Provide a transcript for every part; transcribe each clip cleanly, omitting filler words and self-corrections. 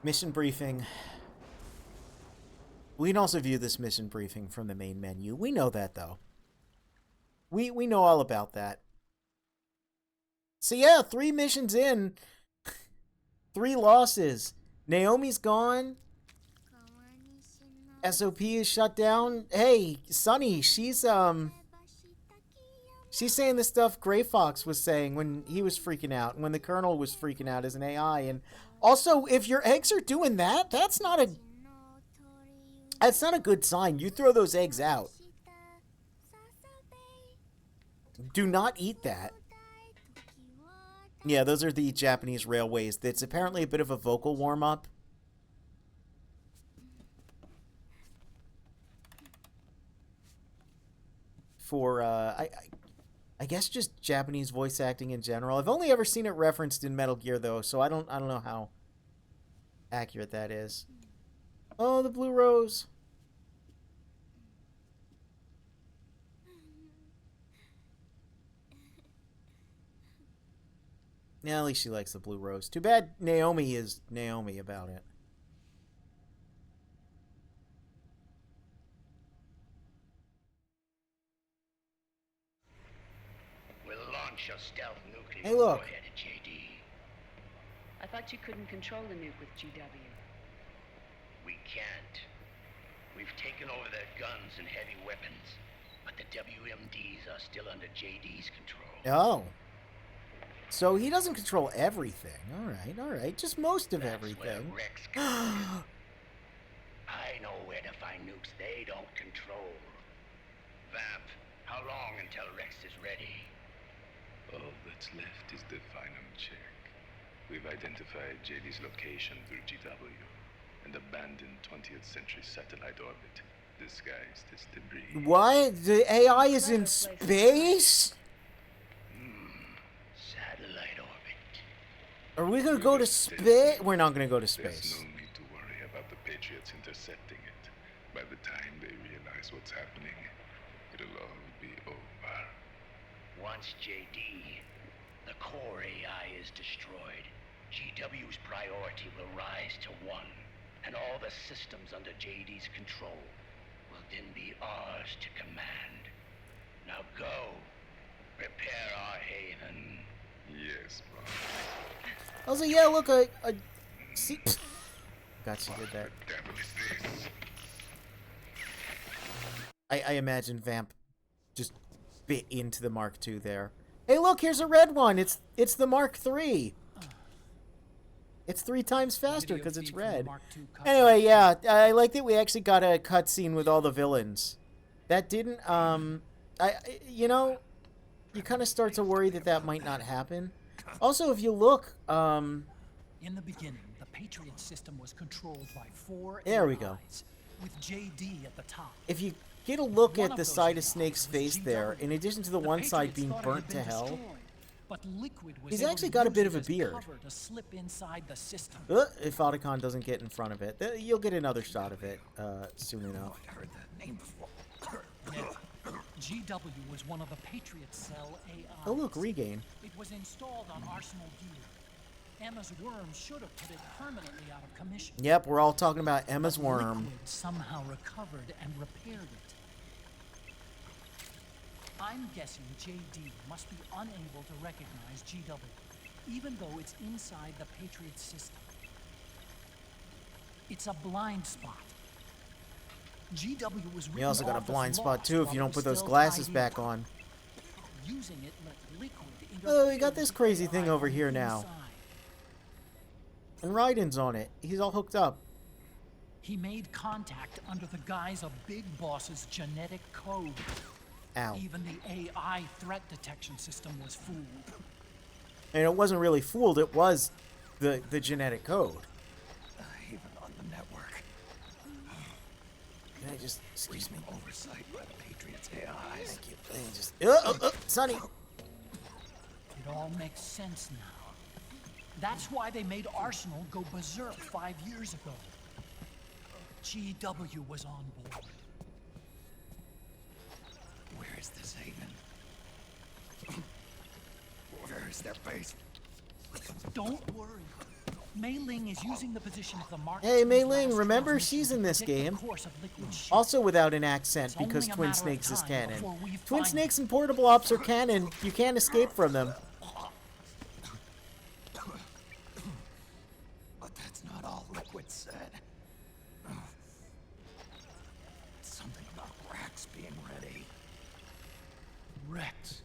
Mission briefing. We can also view this mission briefing from the main menu. We know that, though. We know all about that. So yeah, 3 missions in. 3 losses. Naomi's gone. SOP is shut down. Hey, Sunny, she's saying the stuff Gray Fox was saying when he was freaking out, and when the Colonel was freaking out as an AI. And also, if your eggs are doing that, that's not a good sign. You throw those eggs out. Do not eat that. Yeah, those are the Japanese railways. That's apparently a bit of a vocal warm-up. For, I guess just Japanese voice acting in general. I've only ever seen it referenced in Metal Gear, though, so I don't know how accurate that is. Oh, the blue rose. Yeah, at least she likes the blue rose. Too bad Naomi is Naomi about it. We'll launch a stealth nuclear Hey, look. warhead at JD. I thought you couldn't control the nuke with GW. We can't. We've taken over their guns and heavy weapons, but the WMDs are still under JD's control. Oh. So he doesn't control everything. All right. Just most of That's everything. where Rex comes in. I know where to find nukes they don't control. Vamp, how long until Rex is ready? All that's left is the final check. We've identified JD's location through GW, an abandoned 20th century satellite orbit, disguised as debris. What? The AI is in space? Satellite orbit. Are we gonna go to space? We're not gonna go to There's space. no need to worry about the Patriots intercepting it. By the time they realize what's happening, it'll all be over. Once JD, the core AI is destroyed, GW's priority will rise to 1, and all the systems under JD's control will then be ours to command. Now go, prepare our haven. Yes, boss. I was like, yeah, look, see. God, she did that. What the devil is this? I imagine Vamp just bit into the Mark II there. Hey, look, here's a red one. It's the Mark III. It's 3 times faster because it's red. Anyway, yeah, I like that we actually got a cutscene with all the villains. That didn't, you know, you kind of start to worry that might not happen. Also, if you look, In the beginning, the Patriot system was controlled by 4 There we go. AIs, with JD at the top. if you get a look One at of the those side of AIs Snake's was face there, GW. in addition to the The one side Patriots being thought it burnt had to been hell, destroyed, but Liquid was he's able actually to got a use bit it of a as beard. cover to slip inside the system. If Otacon doesn't get in front of it, you'll get another shot of it soon enough. I'd heard that name before. GW was one of the Patriot Cell AIs. Oh look, regain. It was installed on Arsenal gear. Emma's worm should have put it permanently out of commission. Yep, we're all talking about Emma's But worm. Liquid somehow recovered and repaired it. I'm guessing JD must be unable to recognize GW, even though it's inside the Patriot system. It's a blind spot. GW was You also got a written off blind as spot lost too if while you it don't was put those still glasses tied in. back on. Using it let Liquid Oh, we interfere got this with crazy AI thing over from here now. inside. And Raiden's on it. He's all hooked up. He made contact under the guise of Big Boss's genetic code. Ow. Even the AI threat detection system was fooled. And it wasn't really fooled, it was the genetic code. Even on the network. Can I just, excuse me. Oversight by the Patriots AIs. Thank you. Sonny. It all makes sense now. That's why they made Arsenal go berserk 5 years ago. GW was on board. Where is this haven? Where is their base? Don't worry. Mei Ling is using the position of the Mark Hey, II's Mei Ling, last remember, transmission she's in to this predict the game. course of Liquid's ship. Also without an accent, It's only because a Twin matter of Snakes is time canon. before we Twin find Snakes and Portable Ops are canon. You can't escape from them. But that's not all Liquid said. Something about Rex being ready. Rex.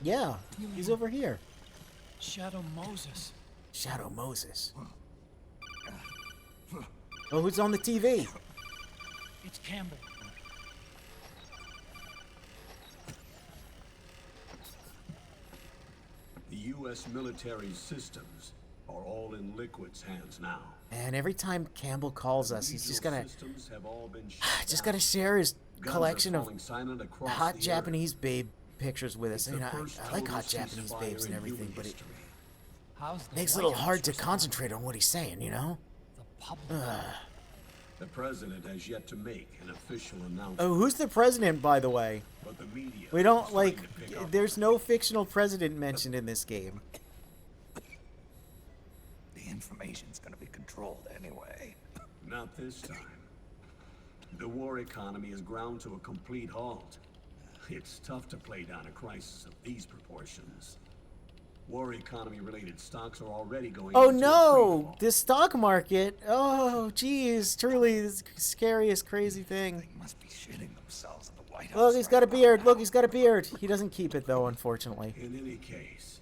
Yeah, he's over here. Shadow Moses. Shadow Moses. Oh, who's on the TV? It's Campbell. The U.S. military systems are all in Liquid's hands now. And every time Campbell calls us, he's just gonna Systems have all been shut just down. gotta share his Guns collection are of falling silent across hot the Japanese babe pictures with us. It's I mean, the I first like total hot Japanese ceasefire babes and in everything, human but it history. How's the makes it a White little House hard to responding? concentrate on what he's saying, you know? The public. The president has yet to make an official announcement. Oh, who's the president, by the way? But the media We don't, is like, starting to pick up there's on no fictional president mentioned in this game. The information's gonna be controlled anyway. it. Not this time. The war economy is ground to a complete halt. It's tough to play down a crisis of these proportions. War economy related stocks are already going Oh into a no! freefall. The stock market! Oh, geez, truly the scariest, crazy thing. They must be shitting themselves in the White House. Look, he's got a right beard. now. Look, he's got a beard. He doesn't keep it, though, unfortunately. In any case,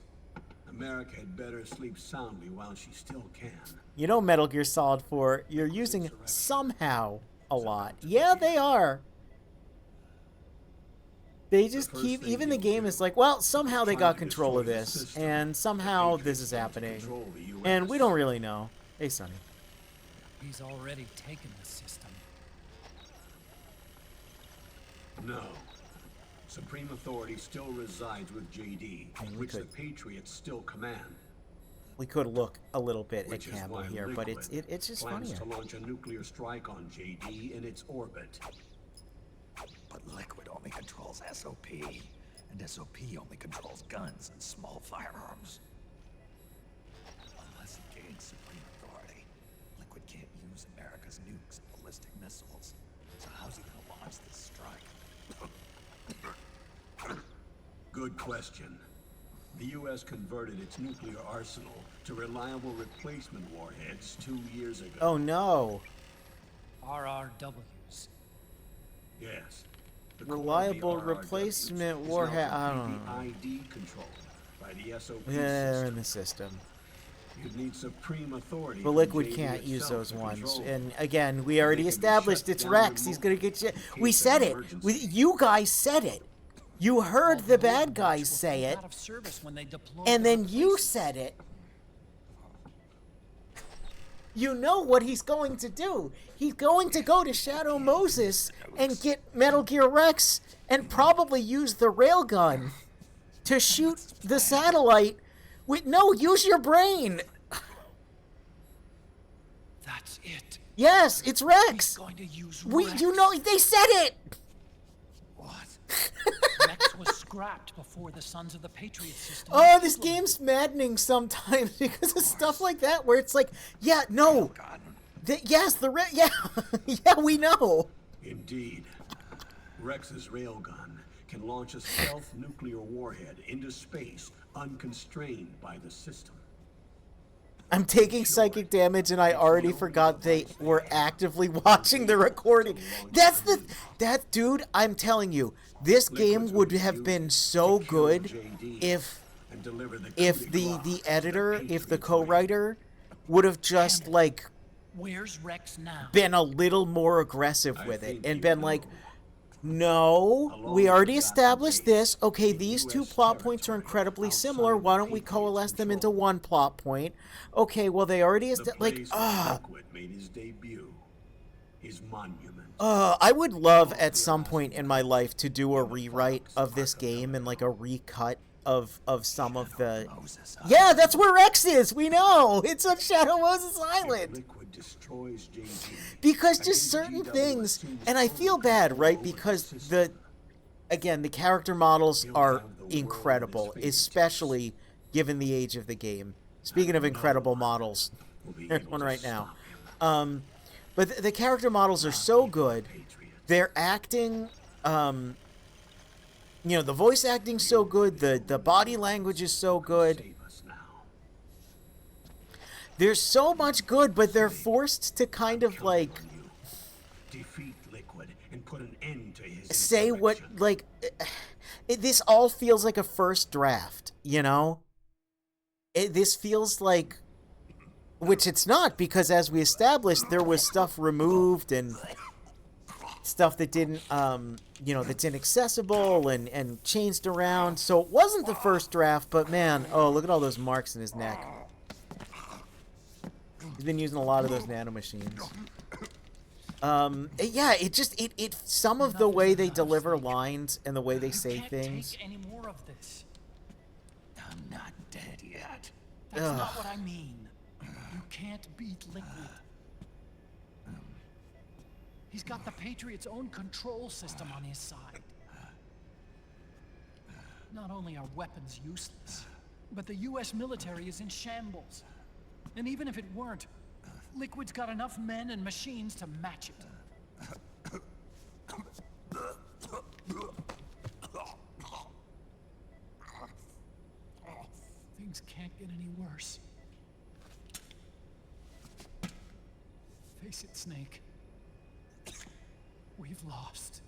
America had better sleep soundly while she still can. You know, Metal Gear Solid 4, you're using somehow a lot. Yeah, they are. They just first keep, thing even the you'll game do is like, well, somehow they try got to control of destroy the this, system. and The somehow Patriots this is want to happening. control the US. And we don't really know. Hey, Sonny. He's already taken the system. No. Supreme authority still resides with JD, we which the could- Patriots still command. We could look a little bit at Which is Campbell why here, but Liquid it's just plans funnier. to launch a nuclear strike on JD in its orbit. But Liquid only controls SOP, and SOP only controls guns and small firearms. Unless it gains supreme authority, Liquid can't use America's nukes and ballistic missiles. So how's he gonna launch this strike? Good question. The U.S. converted its nuclear arsenal to reliable replacement warheads 2 years ago. Oh no. RRWs. Yes. The Reliable core of the RRWs replacement is warhead- now I don't completely ID controlled by the SOP Yeah, they're system. in the system. You'd need supreme authority. But from Liquid JD can't use itself those to ones. control And them. again, we They already can be established shut it's down Rex. He's remotely gonna get you. in We case of said it. emergency. You guys said it. You heard the bad guys say it, Out of service when they deployed and the then you replacements. said it. You know what he's going to do. He's going to go to Shadow Moses and get Metal Gear Rex and probably use the railgun to shoot the satellite. No, use your brain. That's it. Yes, it's Rex. He's going to use You know, they said it. What? Rex was scrapped before the Sons of the Patriots system. Oh, this game's maddening sometimes because of stuff like that, where it's like, yeah, no, yes, yeah, yeah, we know. Indeed. Rex's railgun can launch a stealth nuclear warhead into space unconstrained by the system. I'm taking psychic damage, and I already forgot they were actively watching the recording. That dude. I'm telling you, this game would have been so good if the editor, if the co-writer would have just like Where's Rex now? been a little more aggressive with it and been like, no, we already established this. Okay, these two plot points are incredibly similar. Why don't we coalesce them into one plot point? Okay, well, they already established, like, Liquid made his debut. His monument. I would love at some point in my life to do a rewrite of this game and like a recut of some of the... Yeah, that's where Rex is. We know. It's on Shadow Moses Island. Liquid destroys JD. Because just certain things, and I feel bad, right? Because the character models are incredible, especially given the age of the game. Speaking of incredible models, there's one right now. But the character models are so good. Their acting, the voice acting's so good. The body language is so good. There's so much good, but they're forced to kind of like defeat Liquid and put an end to his say what like this all feels like a first draft, you know? This feels like, which it's not, because as we established, there was stuff removed and stuff that didn't that's inaccessible and changed around. So it wasn't the first draft, but man, oh, look at all those marks in his neck. He's been using a lot of those nanomachines. Yeah, it some of the way they deliver lines and the way they say things. Take any more of this. I'm not dead yet. That's not what I mean. You can't beat Liquid. He's got the Patriots' own control system on his side. Not only are weapons useless, but the U.S. military is in shambles. And even if it weren't, Liquid's got enough men and machines to match it. Things can't get any worse. Face it, Snake. We've lost.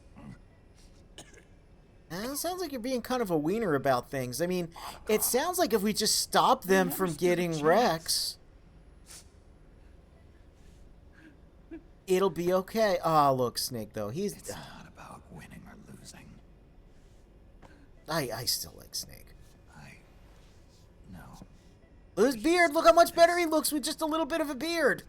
It sounds like you're being kind of a wiener about things. I mean, it sounds like if we just stop them from getting Rex, it'll be okay. Oh, look, Snake, though. It's not about winning or losing. I still like Snake. No. His beard, look how much better he looks with just a little bit of a beard.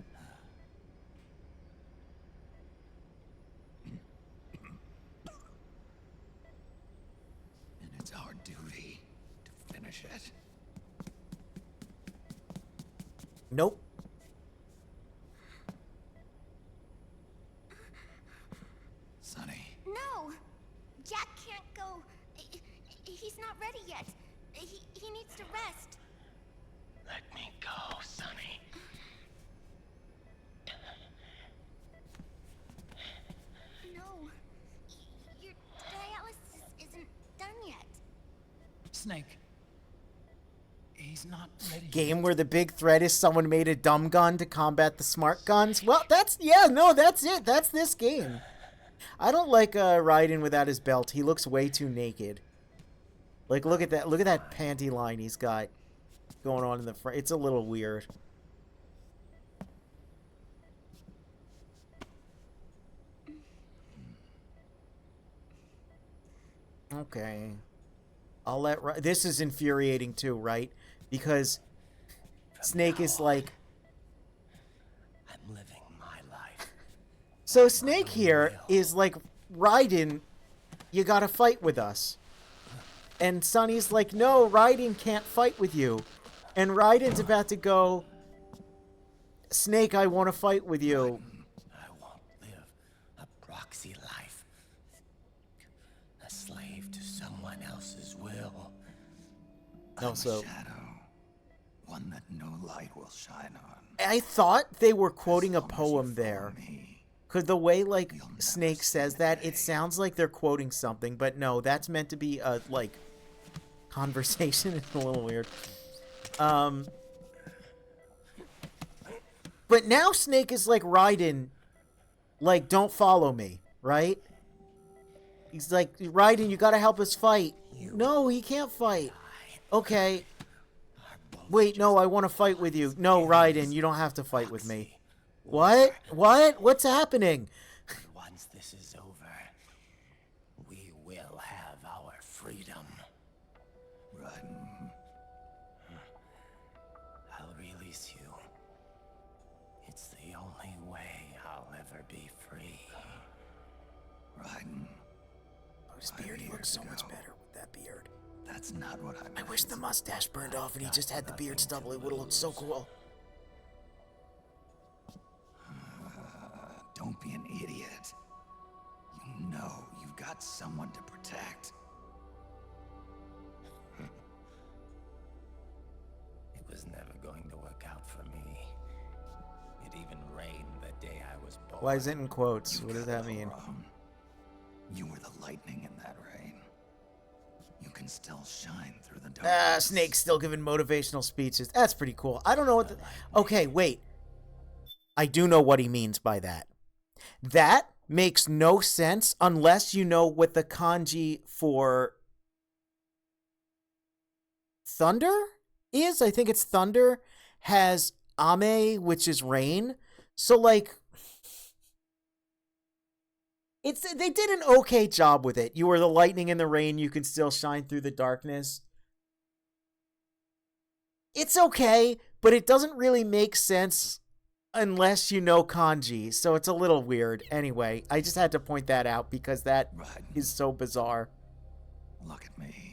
And it's our duty to finish it. Nope. Sonny. No! Jack can't go. He's not ready yet. He needs to rest. Let me go, Sonny. No. Your dialysis isn't done yet. Snake. He's not ready. Game where the big threat is someone made a dumb gun to combat the smart guns. Well, that's it. That's this game. I don't like Raiden without his belt. He looks way too naked. Like, look at that. Look at that panty line he's got going on in the front. It's a little weird. Okay. I'll let... This is infuriating too, right? Because Snake is like... I'm living my life. So Snake here is like, Raiden, you gotta fight with us. And Sonny's like, no, Raiden can't fight with you. And Raiden's about to go, Snake, I want to fight with you. I won't live a proxy life. A slave to someone else's will. No, so... Shadow. One that no light will shine on. I thought they were quoting a poem there. Me. Because the way, like, Snake says that, it sounds like they're quoting something. But no, that's meant to be a, like, conversation. It's a little weird. But now Snake is like, Raiden, like, don't follow me, right? He's like, Raiden, you gotta help us fight. No, he can't fight. Okay. Wait, no, I want to fight with you. No, Raiden, you don't have to fight with me. What? What? What's happening? Once this is over, we will have our freedom. Raiden. I'll release you. It's the only way I'll ever be free. Raiden. Oh, his beard, he looks so much better with that beard. That's not what I meant. I wish the mustache burned off and he just had the beard stubble. It would have looked so cool. Don't be an idiot. You know you've got someone to protect. It was was never going to work out for me. It even rained the day I was born. Why is it in quotes? What does that mean? You were the lightning in that rain. You can still shine through the darkness. Ah, Snake's still giving motivational speeches. That's pretty cool. I don't know what the... Okay, wait. I do know what he means by that. That makes no sense unless you know what the kanji for thunder is. I think it's thunder has ame, which is rain. So, like, they did an okay job with it. You were the lightning in the rain. You can still shine through the darkness. It's okay, but it doesn't really make sense unless you know kanji. So it's a little weird. Anyway, I just had to point that out because that is so bizarre. Look at me.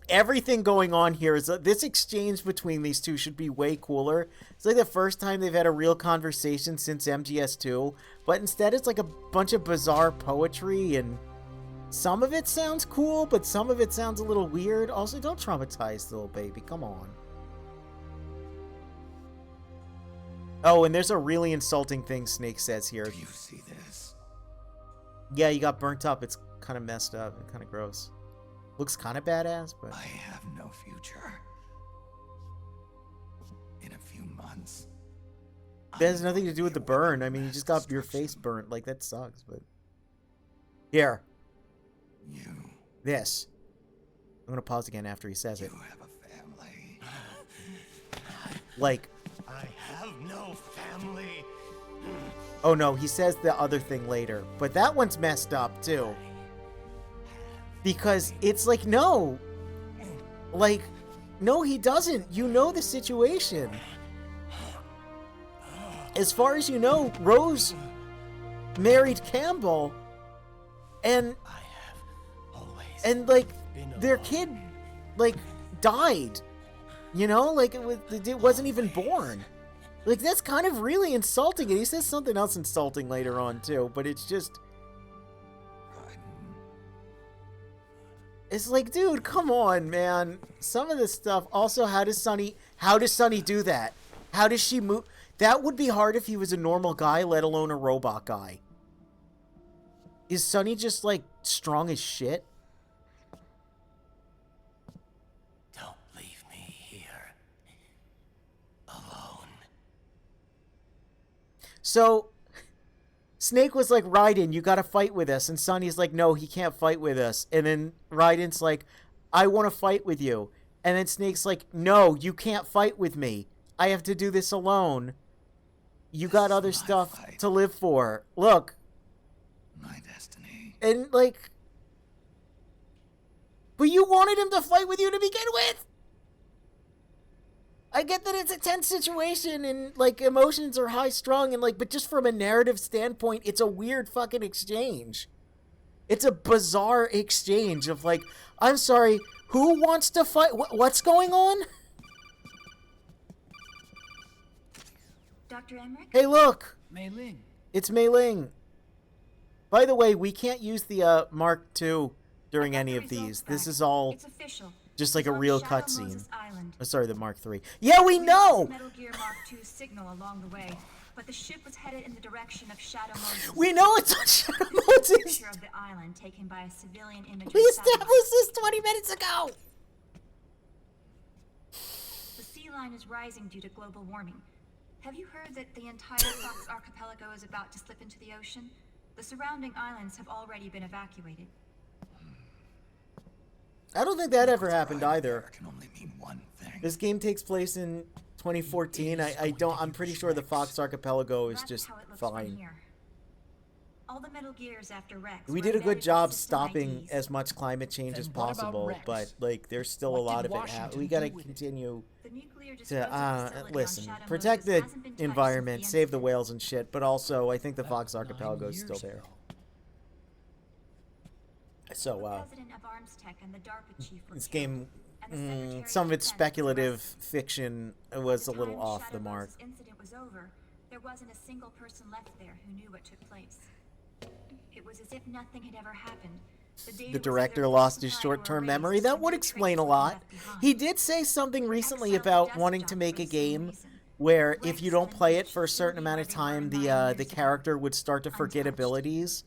Everything going on here is this exchange between these two should be way cooler. It's like the first time they've had a real conversation since MGS2, but instead it's like a bunch of bizarre poetry, and some of it sounds cool, but some of it sounds a little weird. Also, don't traumatize the little baby. Come on. Oh, and there's a really insulting thing Snake says here. Do you see this? Yeah, you got burnt up. It's kind of messed up and kind of gross. Looks kind of badass, but... I have no future. In a few months... That has nothing to do with the burn. I mean, you just got your face burnt. Like, that sucks, but... Here. You... This. I'm gonna pause again after he says it. You have a family. Like... I have no family. Oh no, he says the other thing later. But that one's messed up, too. Because it's like, no. Like, no, he doesn't. You know the situation. As far as you know, Rose married Campbell. And, like, their kid, like, died. You know? Like, it wasn't even born. Like, that's kind of really insulting. And he says something else insulting later on, too. But it's just... It's like, dude, come on, man. Some of this stuff... Also, how does Sunny do that? How does she move... That would be hard if he was a normal guy, let alone a robot guy. Is Sunny just, like, strong as shit? Don't leave me here. Alone. So, Snake was like, Raiden, you gotta fight with us. And Sunny's like, no, he can't fight with us. And then Raiden's like, I want to fight with you. And then Snake's like, no, you can't fight with me. I have to do this alone. You got other stuff to live for. Look. My destiny. And, like... But you wanted him to fight with you to begin with? I get that it's a tense situation and, like, emotions are high-strung and, like, but just from a narrative standpoint, it's a weird fucking exchange. It's a bizarre exchange of, like, I'm sorry, who wants to fight? What's going on? Dr. Emmerich? Hey, look! Mei Ling. It's Mei Ling. By the way, we can't use the Mark II during any of these. This is all just like a real cutscene. Oh, sorry, the Mark III. Yeah, we know! Metal Gear Mark II signal along the way, but the ship was headed in the direction of Shadow Moses. We know it's on Shadow Moses! Picture of the island taken by a civilian imagery We established this 20 minutes ago! The sea line is rising due to global warming. Have you heard that the entire Fox archipelago is about to slip into the ocean? The surrounding islands have already been evacuated. I don't think that ever happened either. Can only mean one thing. This game takes place in 2014. I'm pretty sure the Fox archipelago is just fine. All the Metal Gears after Rex. We did a good job stopping as much climate change as possible, but like there's still a lot of it. We gotta continue to listen, protect the environment, save the whales and shit. But also, I think the Fox archipelago is still there. So, this game, some of its speculative fiction was a little off the mark. Incident was over, there wasn't a single person left there who knew what took place. It was as if nothing had ever happened, data The was director either lost his falsified or short-term erased, memory. That and would no explain trace a would be lot. left behind. He did say something recently Excel about wanting to desktop make for a the same game reason. where if Rex you don't and play Reach it for a should certain be amount where of they were time, 9 the years ago. character would start to forget Untouched. abilities.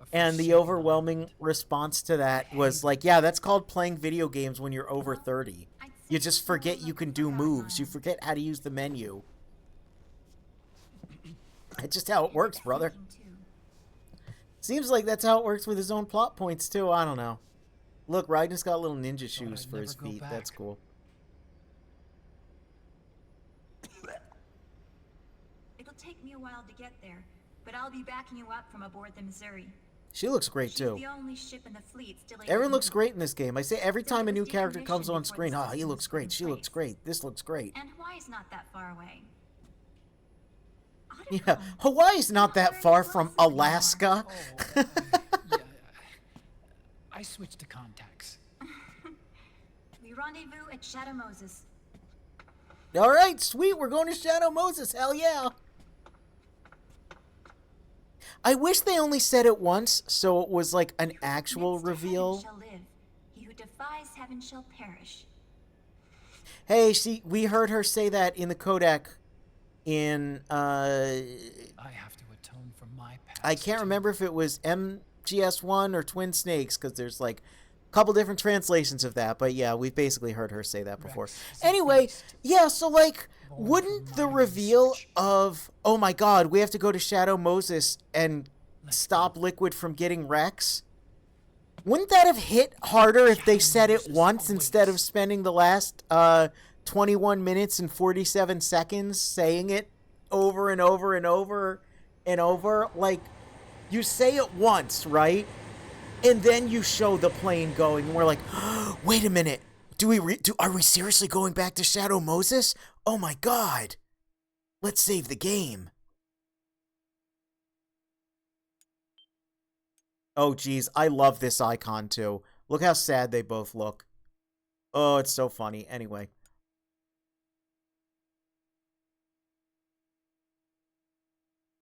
A And the forsaken overwhelming island. response to that was like, yeah, that's called playing video games when you're over 30. I'd say You just it's more forget you like a can do forgotten moves. You island. forget how to use the menu. It's just how it works, brother. Thinking, too. Seems like that's how it works with his own plot points, too. I don't know. Look, Raiden's got little ninja shoes I'd for his never go feet. back. That's cool. It'll take me a while to get there, but I'll be backing you up from aboard the Missouri. She looks great, She's too. the only ship in the fleet still able Everyone to looks move. great in this game. I say every Said time it a new was character comes decommissioned on before screen, the oh, he system looks was put great, in she looks place. great, this looks great. And Hawaii's not that far away. Yeah, Hawaii's not that far from Alaska. Yeah, I switched to contacts. We rendezvous at Shadow Moses. All right, sweet, we're going to Shadow Moses, hell yeah. I wish they only said it once, so it was like an actual Next to heaven reveal. shall live. He who defies heaven shall perish. Hey, we heard her say that in the codec in, I have to atone for my past. I can't too. remember if it was MGS1 or Twin Snakes, because there's like a couple different translations of that, but yeah, we've basically heard her say that before. Rex is a Anyway, beast. yeah, so like, Born wouldn't from the my reveal research. of, oh my god, we have to go to Shadow Moses and stop Liquid from getting Rex, wouldn't that have hit harder if they said it once instead of spending the last 21 minutes and 47 seconds saying it over and over and over and over? Like, you say it once, right? And then you show the plane going, and we're like, oh, wait a minute. Are we seriously going back to Shadow Moses? Oh my god. Let's save the game. Oh geez, I love this icon too. Look how sad they both look. Oh, it's so funny. Anyway.